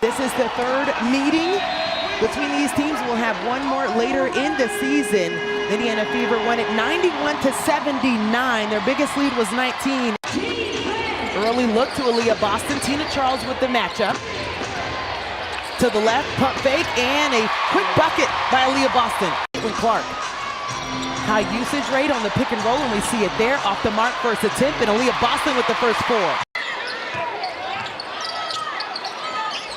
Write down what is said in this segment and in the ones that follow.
This is the third meeting between these teams. We'll have one more later in the season. Indiana Fever won it 91-79. Their biggest lead was 19. Early look to Aaliyah Boston. Tina Charles with the matchup. To the left, pump fake, and a quick bucket by Aaliyah Boston. Caitlin Clark. High usage rate on the pick and roll, and we see it there. Off the mark, first attempt, and Aaliyah Boston with the first four.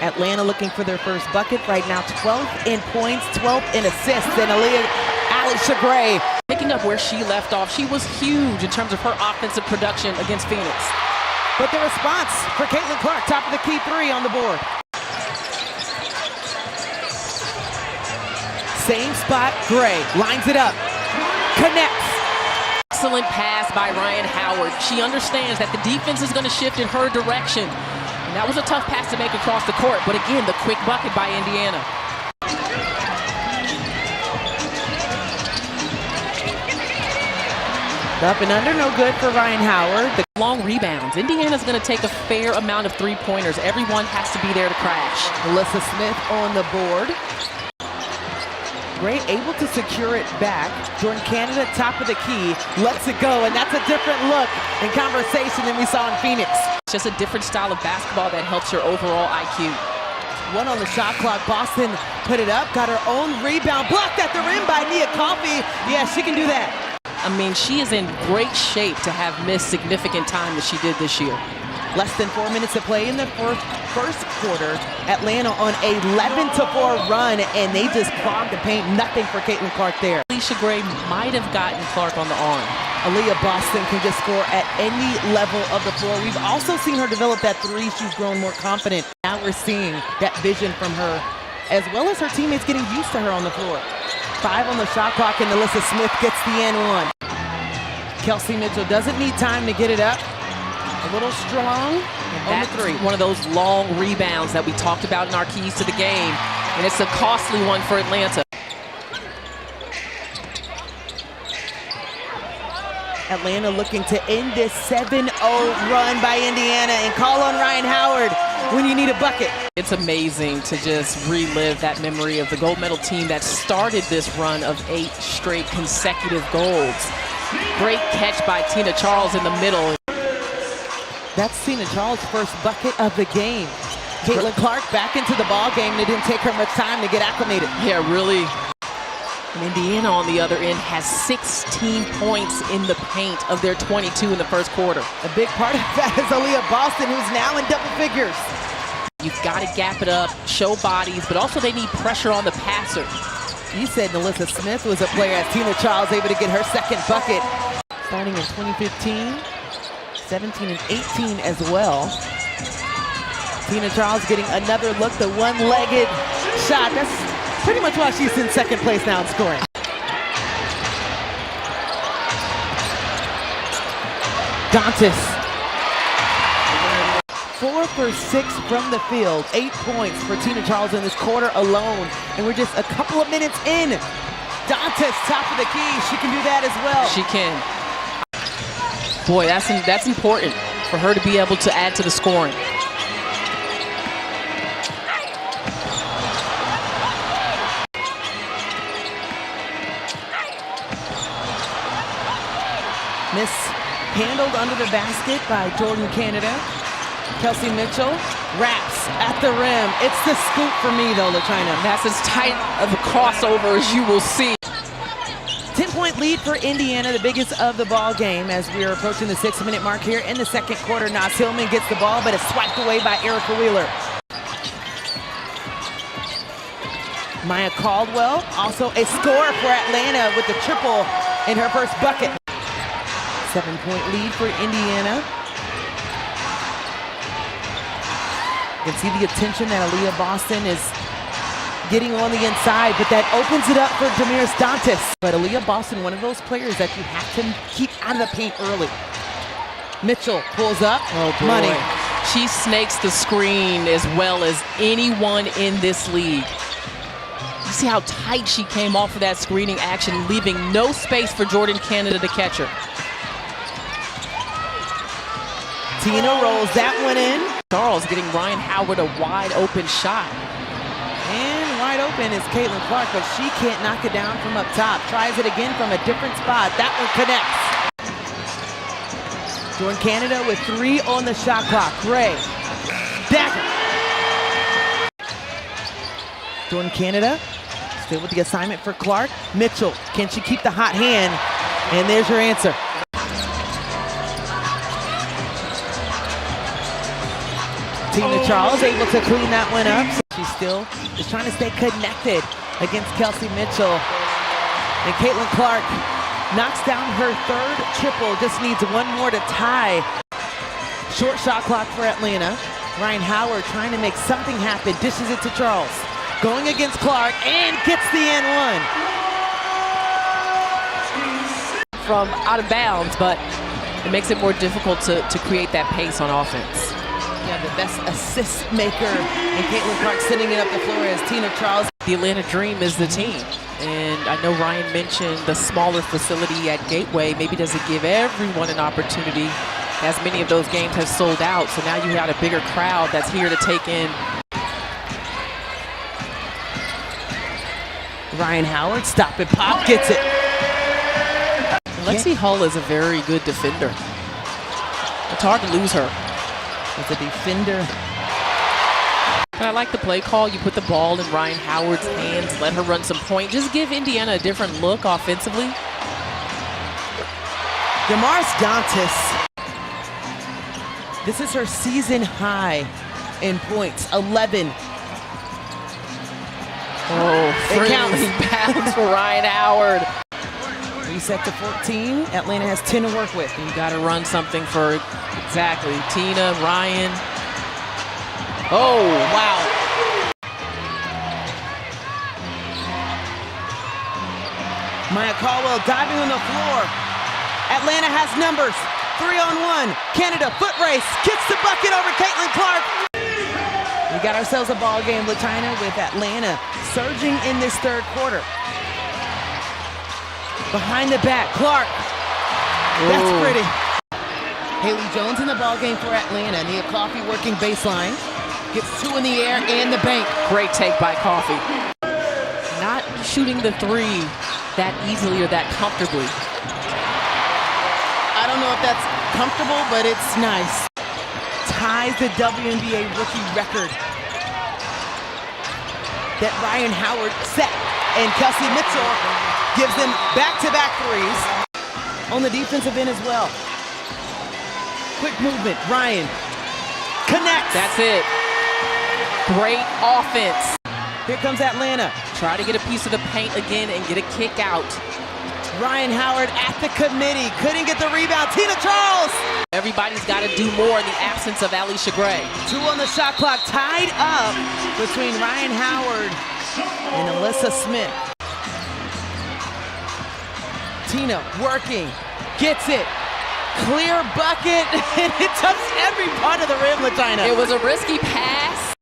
Atlanta looking for their first bucket right now. 12 in points, 12 in assists, and Alicia Gray. Picking up where she left off, she was huge in terms of her offensive production against Phoenix. But the response for Caitlin Clark, top of the key three on the board. Same spot, Gray lines it up, connects. Excellent pass by Ryan Howard. She understands that the defense is going to shift in her direction. And that was a tough pass to make across the court, but again, the quick bucket by Indiana. Up and under, no good for Ryan Howard. The long rebounds. Indiana's going to take a fair amount of three-pointers. Everyone has to be there to crash. Melissa Smith on the board. Gray able to secure it back. Jordan Canada, top of the key, lets it go, and that's a different look and conversation than we saw in Phoenix. Just a different style of basketball that helps your overall IQ. One on the shot clock. Boston put it up, got her own rebound, blocked at the rim by Nia Coffey. Yeah, she can do that. I mean, she is in great shape to have missed significant time that she did this year. Less than 4 minutes to play in the first quarter. Atlanta on a 11-4 run, and they just clogged the paint. Nothing for Caitlin Clark there. Alicia Gray might have gotten Clark on the arm. Aaliyah Boston can just score at any level of the floor. We've also seen her develop that three. She's grown more confident. Now we're seeing that vision from her, as well as her teammates getting used to her on the floor. 5 on the shot clock, and Alyssa Smith gets the N1. Kelsey Mitchell doesn't need time to get it up. A little strong on the three. One of those long rebounds that we talked about in our keys to the game, and it's a costly one for Atlanta. Atlanta looking to end this 7-0 run by Indiana and call on Ryan Howard when you need a bucket. It's amazing to just relive that memory of the gold medal team that started this run of 8 straight consecutive golds. Great catch by Tina Charles in the middle. That's Tina Charles' first bucket of the game. Caitlin Clark back into the ball game, and it didn't take her much time to get acclimated. Yeah, really. And Indiana on the other end has 16 points in the paint of their 22 in the first quarter. A big part of that is Aaliyah Boston, who's now in double figures. You've got to gap it up, show bodies, but also they need pressure on the passer. You said Melissa Smith was a player, as Tina Charles able to get her second bucket. Starting in 2015, 17 and 18 as well. Tina Charles getting another look, the one-legged shot. That's pretty much why she's in second place now in scoring. Dantas. 4 for 6 from the field. 8 points for Tina Charles in this quarter alone. And we're just a couple of minutes in. Dantas, top of the key. She can do that as well. She can. Boy, that's important for her to be able to add to the scoring. Mishandled under the basket by Jordan Canada. Kelsey Mitchell wraps at the rim. It's the scoop for me, though, LaChina. That's as tight of a crossover as you will see. 10-point lead for Indiana, the biggest of the ball game as we are approaching the 6-minute mark here in the second quarter. Nas Hillman gets the ball, but it's swiped away by Erica Wheeler. Maya Caldwell, also a score for Atlanta with the triple in her first bucket. 7-point lead for Indiana. You can see the attention that Aaliyah Boston is getting on the inside, but that opens it up for Damiris Dantas. But Aaliyah Boston, one of those players that you have to keep out of the paint early. Mitchell pulls up. Oh, boy. Money. She snakes the screen as well as anyone in this league. You see how tight she came off of that screening action, leaving no space for Jordan Canada to catch her. Tina rolls that one in. Charles getting Ryan Howard a wide open shot. And wide open is Caitlin Clark, but she can't knock it down from up top. Tries it again from a different spot. That one connects. Jordan Canada with 3 on the shot clock. Gray. Dagger. Jordan Canada still with the assignment for Clark. Mitchell, can she keep the hot hand? And there's your answer. Tina Charles able to clean that one up. She still is trying to stay connected against Kelsey Mitchell. And Caitlin Clark knocks down her 3rd triple, just needs 1 more to tie. Short shot clock for Atlanta. Ryan Howard trying to make something happen, dishes it to Charles. Going against Clark and gets the N1. From out of bounds, but it makes it more difficult to create that pace on offense. Yeah, the best assist maker, and Caitlin Clark sending it up the floor as Tina Charles. The Atlanta Dream is the team, and I know Ryan mentioned the smaller facility at Gateway maybe doesn't give everyone an opportunity, as many of those games have sold out, so now you got a bigger crowd that's here to take in. Ryan Howard, stop and pop, gets it. Lexi Hull is a very good defender. It's hard to lose her. As a defender. But I like the play call. You put the ball in Ryan Howard's hands, let her run some point. Just give Indiana a different look offensively. Damaris Dantas. This is her season high in points, 11. Oh, friendly bounce for Ryan Howard. Reset to 14. Atlanta has 10 to work with. You got to run something for exactly Tina, Ryan. Oh, wow. Maya Caldwell diving on the floor. Atlanta has numbers. 3-on-1. Canada foot race. Gets the bucket over Caitlin Clark. We got ourselves a ball game, LaChina, with Atlanta surging in this 3rd quarter. Behind the back, Clark. That's pretty. Haley Jones in the ball game for Atlanta. Nia Coffey working baseline. Gets 2 in the air and the bank. Great take by Coffey. Not shooting the 3 that easily or that comfortably. I don't know if that's comfortable, but it's nice. Ties the WNBA rookie record that Ryan Howard set. And Kelsey Mitchell gives them back-to-back 3s on the defensive end as well. Quick movement, Ryan connects. That's it. Great offense. Here comes Atlanta. Try to get a piece of the paint again and get a kick out. Ryan Howard at the committee. Couldn't get the rebound. Tina Charles. Everybody's got to do more in the absence of Alicia Gray. 2 on the shot clock. Tied up between Ryan Howard and Alyssa Smith. Tina working. Gets it. Clear bucket. And it touched every part of the rim, LaChina. It was a risky pass.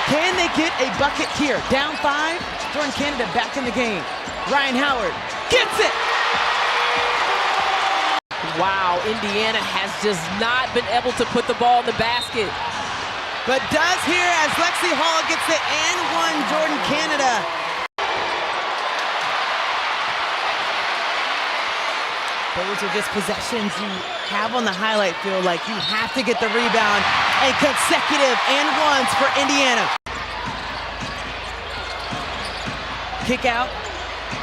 Can they get a bucket here? Down 5. Jordan Canada back in the game. Ryan Howard gets it. Wow, Indiana has just not been able to put the ball in the basket. But does here as Lexi Hall gets the N1 Jordan Canada. Those are just possessions you have on the highlight field, like you have to get the rebound. And consecutive N1s for Indiana. Kick out.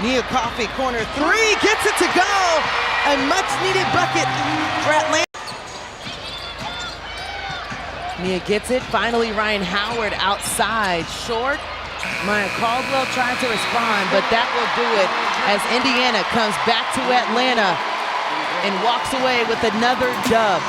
Nia Coffey, corner 3, gets it to go. A much-needed bucket for Atlanta. Nia gets it. Finally, Ryan Howard outside, short. Maya Caldwell trying to respond, but that will do it as Indiana comes back to Atlanta and walks away with another dub.